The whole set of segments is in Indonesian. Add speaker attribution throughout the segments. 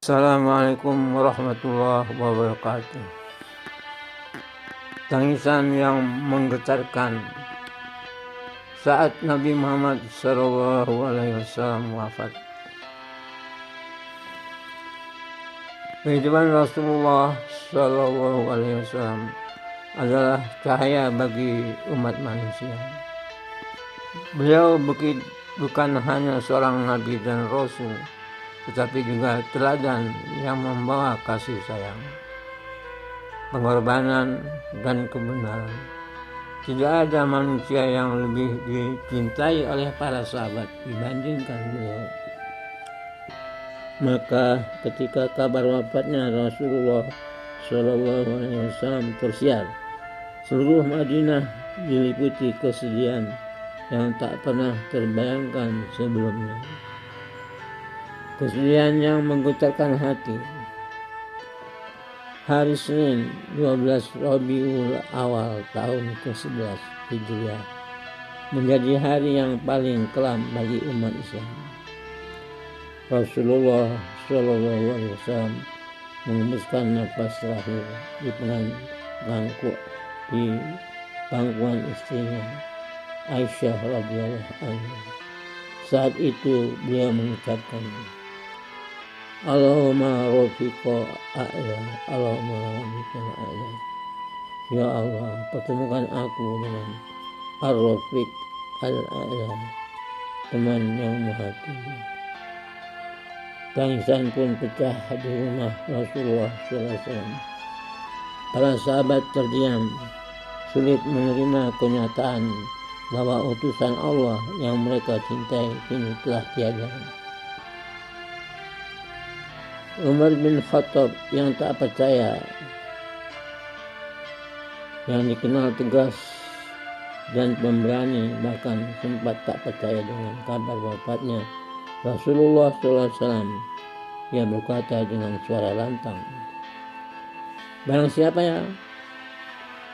Speaker 1: Assalamualaikum warahmatullahi wabarakatuh. Tangisan yang menggetarkan saat Nabi Muhammad SAW wafat. Kehidupan Rasulullah SAW adalah cahaya bagi umat manusia. Beliau bukan hanya seorang Nabi dan Rasul, tetapi juga teladan yang membawa kasih sayang, pengorbanan, dan kebenaran. Tidak ada manusia yang lebih dicintai oleh para sahabat dibandingkan beliau. Maka ketika kabar wafatnya Rasulullah SAW tersiar, seluruh Madinah diliputi kesedihan yang tak pernah terbayangkan sebelumnya. Kesedihan yang menggetarkan hati. Hari Senin 12 Rabiul Awal tahun ke-11 Hijriah menjadi hari yang paling kelam bagi umat Islam. Rasulullah SAW mengembuskan nafas terakhir di pangkuan istrinya Aisyah radhiyallahu anha. Saat itu beliau mengucapkan, Allahumma rafiqa a'la, Allahumma rafiqa a'la. Ya Allah, pertemukan aku dengan Ar-Rafiq al-A'la, teman yang maha tinggi. Tangisan pun pecah di rumah Rasulullah SAW. Para sahabat terdiam, sulit menerima kenyataan bahwa utusan Allah yang mereka cintai kini telah tiada. Umar bin Khattab yang tak percaya, yang dikenal tegas dan pemberani, bahkan sempat tak percaya dengan kabar wafatnya Rasulullah SAW. Ia berkata dengan suara lantang, barang siapa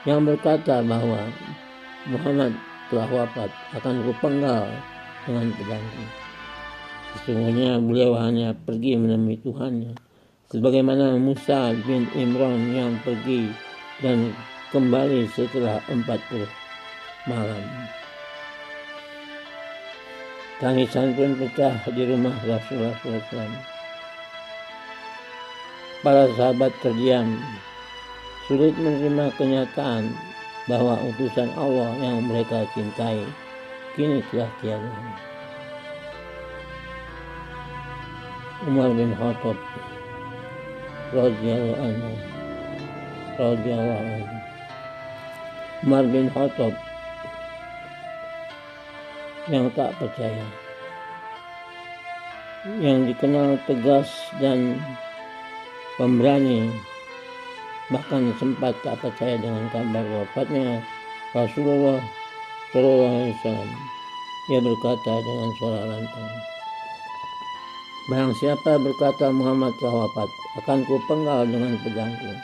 Speaker 1: yang berkata bahwa Muhammad telah wafat, akan kupenggal dengan pedangku. Sesungguhnya beliau hanya pergi menemui Tuhannya, sebagaimana Musa bin Imran yang pergi dan kembali setelah 40 malam. Tangisan pun pecah di rumah Rasulullah SAW. Para sahabat terdiam, sulit menerima kenyataan bahwa utusan Allah yang mereka cintai kini telah tiada. Umar bin Khattab radhiyallahu anhu. Umar bin Khattab yang tak percaya, yang dikenal tegas dan pemberani, bahkan sempat tak percaya dengan kabar wafatnya Rasulullah SAW. Ia berkata dengan suara lantang, barang siapa berkata Muhammad telah wafat, akan kupenggal dengan pedangku.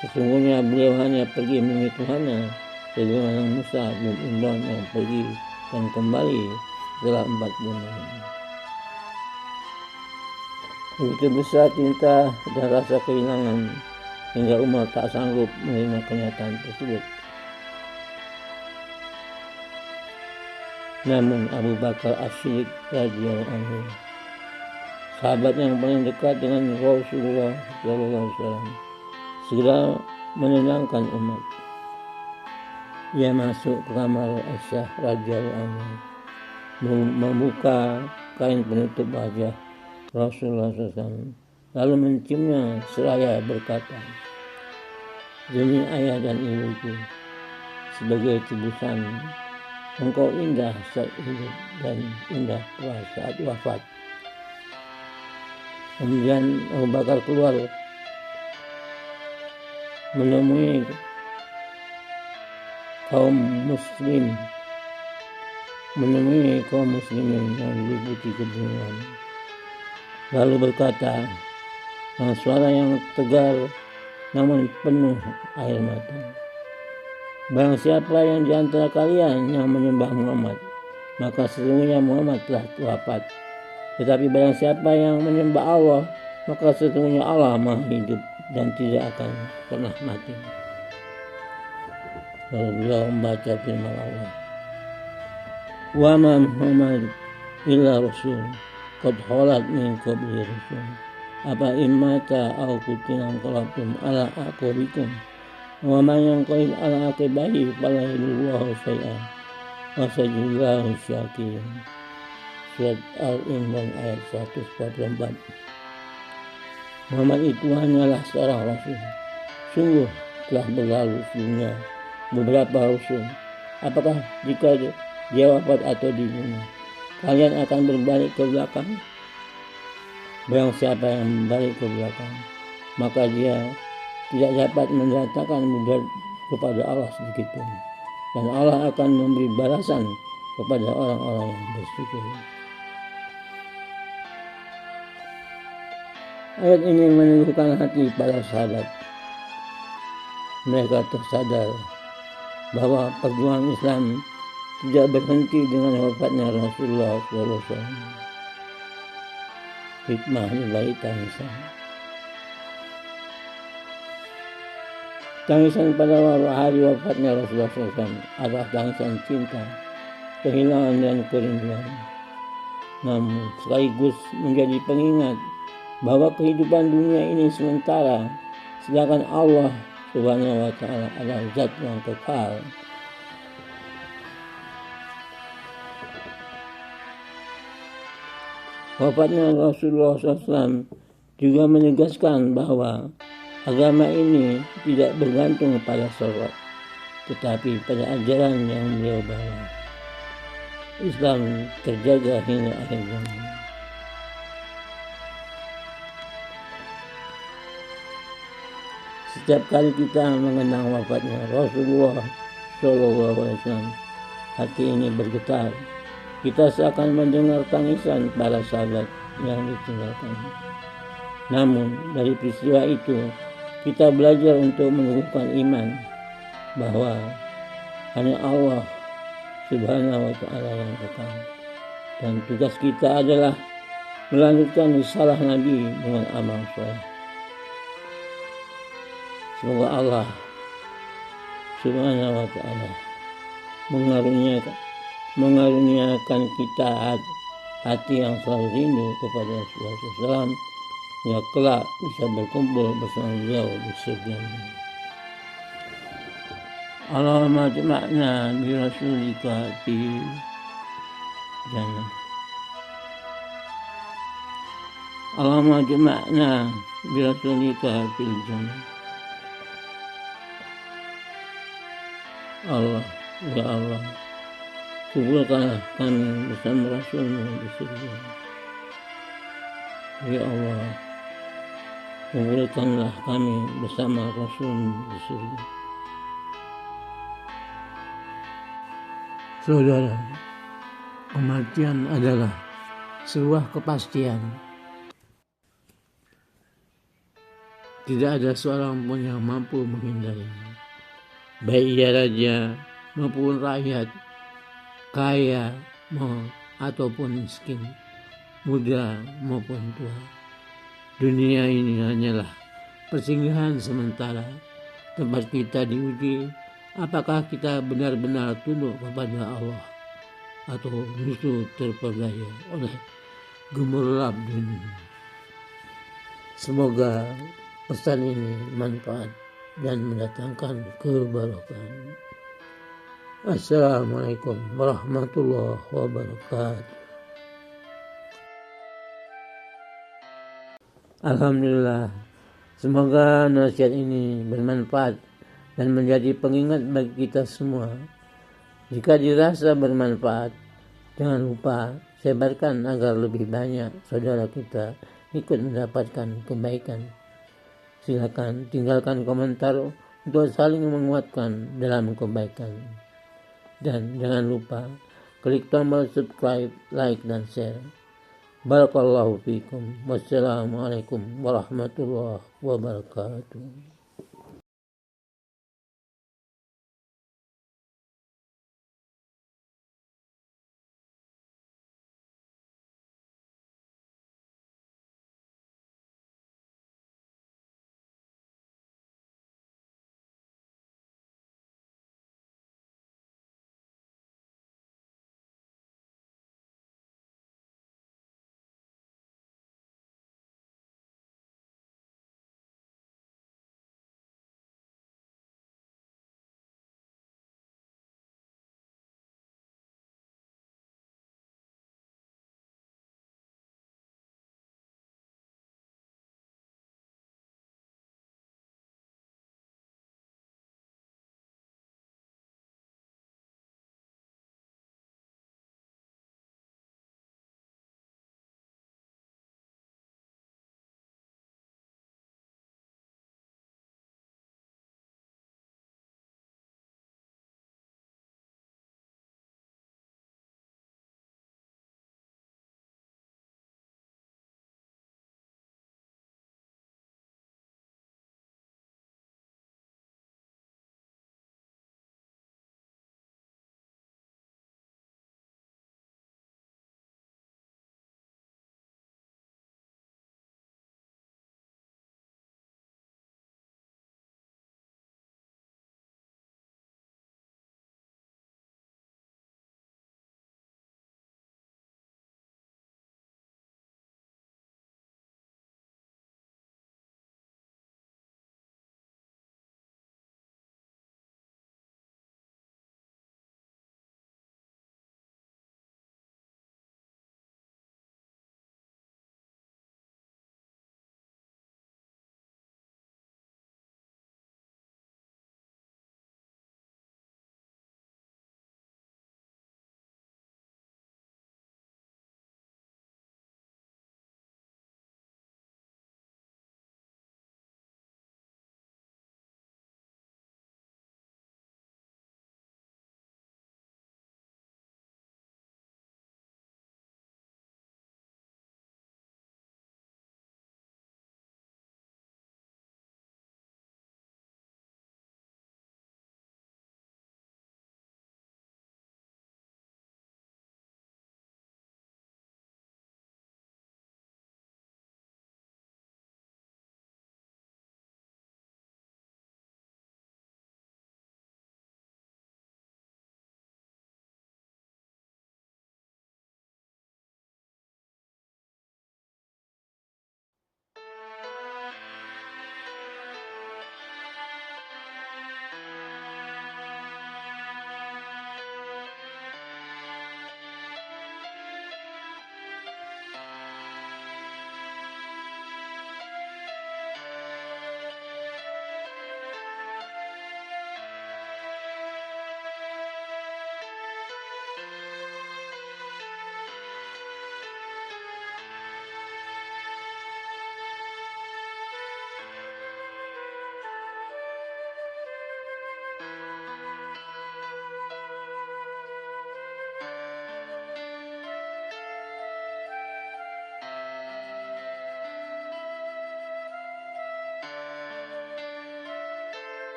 Speaker 1: Sesungguhnya beliau hanya pergi menemui Tuhannya, sebagaimana Musa bin Imran yang pergi dan kembali setelah 40 malam. Begitu besar cinta dan rasa kehilangan hingga Umar tak sanggup menerima kenyataan tersebut. Namun Abu Bakar As-Siddiq radhiyallahu anhu, sahabat yang paling dekat dengan Rasulullah SAW, segera menenangkan umat. Ia masuk ke kamar Aisyah radhiyallahu anha, membuka kain penutup wajah Rasulullah SAW, lalu menciumnya seraya berkata, demi ayah dan ibuku, sebagai tebusan, engkau indah saat hidup dan indah pula saat wafat. Kemudian Abu Bakar keluar menemui kaum muslimin yang diliputi kebingungan, lalu berkata dengan suara yang tegar namun penuh air mata, barang siapa yang di antara kalian yang menyembah Muhammad, maka sesungguhnya Muhammad telah wafat. Tetapi barang siapa yang menyembah Allah maka sesungguhnya Allah Maha hidup dan tidak akan pernah mati. Lalu beliau membaca firman Allah, wa ma Muhammad illa rasul qad khalat min qablihi rusul apa imata au kutilan qalabtum ala aqabikum wa man yanqalib ala aqibahi fala yadurruhu syai'an wa sayajzillahu syakirin. Surat Al-Imran ayat 144. Muhammad itu hanyalah seorang rasul. Sungguh telah berlalu sebelumnya beberapa rasul. Apakah jika dia wafat atau dibunuh, kalian akan berbalik ke belakang? Barang siapa yang berbalik ke belakang, maka dia tidak dapat mendatangkan mudarat kepada Allah sedikitpun, dan Allah akan memberi balasan kepada orang-orang yang bersyukur. Ayat ini meneguhkan hati para sahabat. Mereka tersadar bahwa perjuangan Islam tidak berhenti dengan wafatnya Rasulullah SAW. Hikmah dibalik tangisan. Tangisan pada hari wafatnya Rasulullah SAW adalah tangisan cinta, kehilangan dan kerinduan. Namun sekaligus menjadi pengingat bahwa kehidupan dunia ini sementara, sedangkan Allah Subhanahu wa Ta'ala adalah zat yang kekal. Wafatnya Rasulullah SAW juga menegaskan bahwa agama ini tidak bergantung pada sosok, tetapi pada ajaran yang beliau bawa. Islam terjaga hingga akhir zaman. Setiap kali kita mengenang wafatnya Rasulullah SAW, hati ini bergetar. Kita seakan mendengar tangisan para sahabat yang ditinggalkan. Namun dari peristiwa itu kita belajar untuk meneguhkan iman bahwa hanya Allah Subhanahu wa Ta'ala yang kekal, dan tugas kita adalah melanjutkan risalah Nabi dengan amal soleh. Semoga Allah Subhanahu wa Ta'ala mengaruniakan kita hati yang selalu rindu kepada Rasulullah SAW, ya kelak bisa berkumpul bersama beliau di surga. Allahumma jama'na bi rasulika fi jannah. Allahumma jama'na bi rasulika fil jannah. Allah, ya Allah, kumpulkanlah kami bersama Rasulmu di surga. Ya Allah, kumpulkanlah kami bersama Rasulmu di surga. Saudara, kematian adalah sebuah kepastian. Tidak ada seorang pun yang mampu menghindarinya. Baik ia raja maupun rakyat, kaya ataupun miskin, muda maupun tua. Dunia ini hanyalah persinggahan sementara, tempat kita diuji apakah kita benar-benar tunduk kepada Allah atau justru terperdaya oleh gemerlap dunia. Semoga pesan ini manfaat dan mendatangkan keberkahan. Assalamualaikum warahmatullahi wabarakatuh. Alhamdulillah, semoga nasihat ini bermanfaat dan menjadi pengingat bagi kita semua. Jika dirasa bermanfaat, jangan lupa sebarkan agar lebih banyak saudara kita ikut mendapatkan kebaikan. Silakan tinggalkan komentar untuk saling menguatkan dalam kebaikan. Dan jangan lupa klik tombol subscribe, like, dan share. Barakallahu fikum. Wassalamualaikum warahmatullahi wabarakatuh.